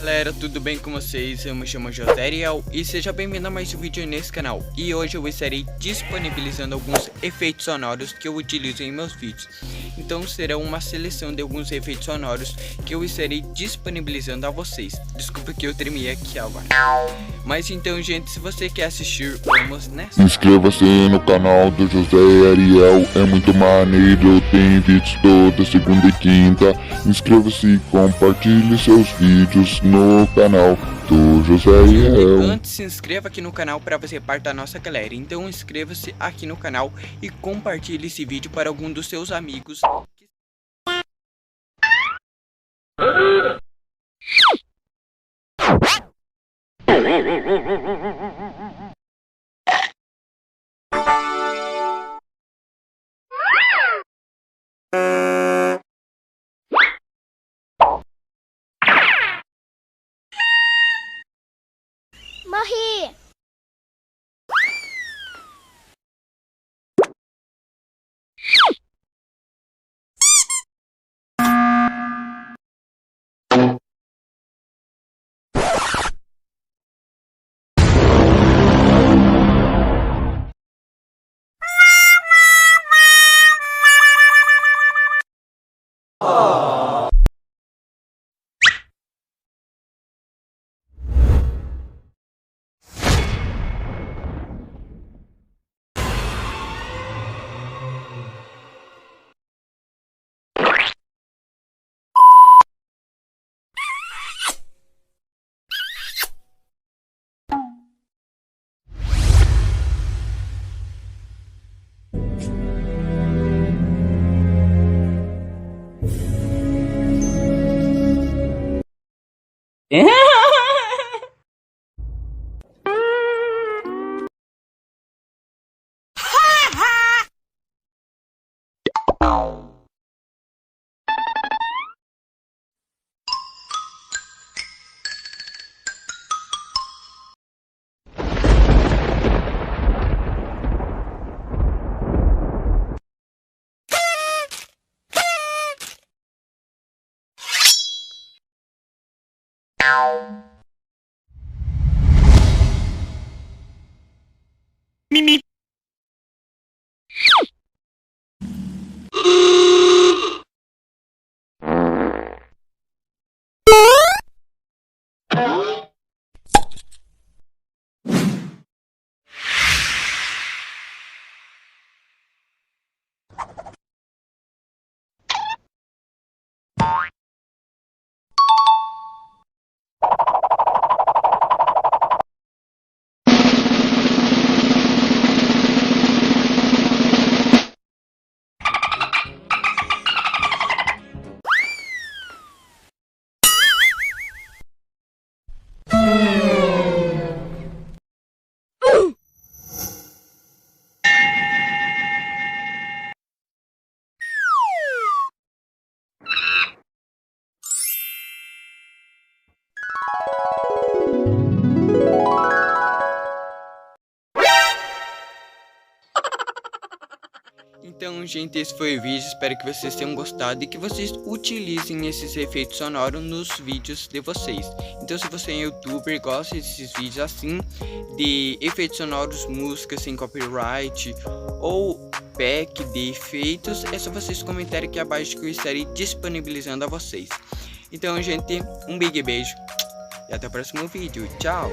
Galera, tudo bem com vocês? Eu me chamo Joseriel e seja bem-vindo a mais um vídeo nesse canal. E hoje eu estarei disponibilizando alguns efeitos sonoros que eu utilizo em meus vídeos. Então será uma seleção de alguns efeitos sonoros que eu estarei disponibilizando a vocês. Desculpa que eu tremi aqui agora. Mas então, gente, se você quer assistir, vamos nessa. Inscreva-se no canal do José Ariel, é muito maneiro, tem vídeos toda segunda e quinta. Inscreva-se e compartilhe seus vídeos no canal do José Ariel. Antes, se inscreva aqui no canal para fazer parte da nossa galera. Então inscreva-se aqui no canal e compartilhe esse vídeo para algum dos seus amigos. Morri! Mimi. Então, gente, esse foi o vídeo, espero que vocês tenham gostado e que vocês utilizem esses efeitos sonoros nos vídeos de vocês. Então, se você é youtuber e gosta desses vídeos assim, de efeitos sonoros, músicas sem copyright ou pack de efeitos, é só vocês comentarem aqui abaixo que eu estarei disponibilizando a vocês. Então, gente, um big beijo e até o próximo vídeo, tchau!